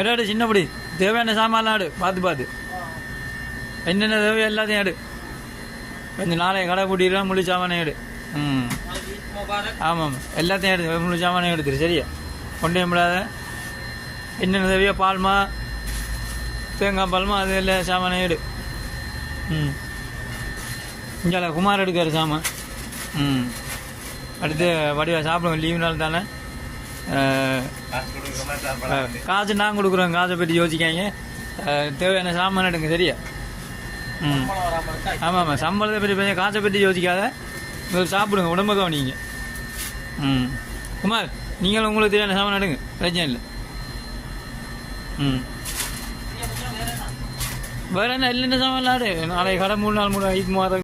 எடு சின்னப்படி தேவையான சாமான்லாம் எடு பார்த்து என்னென்ன தேவையோ எல்லாத்தையும் எடு கொஞ்சம் நாளைக்கு கடை கூட்டிடுறா முழு சாமானே எடு. ம் ஆமாம் எல்லாத்தையும் எடு முழு சாமானே எடுத்துரு சரியா. கொண்டே முடியாத என்னென்ன தேவையோ பால்மா தேங்காய் பால்மா அது எல்லாம் சாமானே எடு. ம் இங்கே குமார் எடுக்கிற சாமான். ம் அடுத்து வடிவா சாப்பிடுவோம் லீவு நாள் தானே. காசு நான் கொடுக்குறோம், காசை பற்றி யோசிக்காங்க. தேவையான சாமான் எடுங்க சரியா. ம் ஆமாம் சம்பளத்தை பற்றி காசை பற்றி யோசிக்காத சாப்பிடுங்க உடம்பு கவனிங்க. ம் குமார் நீங்களும் உங்களுக்கு தேவையான சாமான் எடுங்க பிரச்சனை இல்லை. ம் வேறு என்ன இல்லைன்னா சாமான் ஆடு நாளைக்கு கடை 3 நாள் 3 5 மாதம்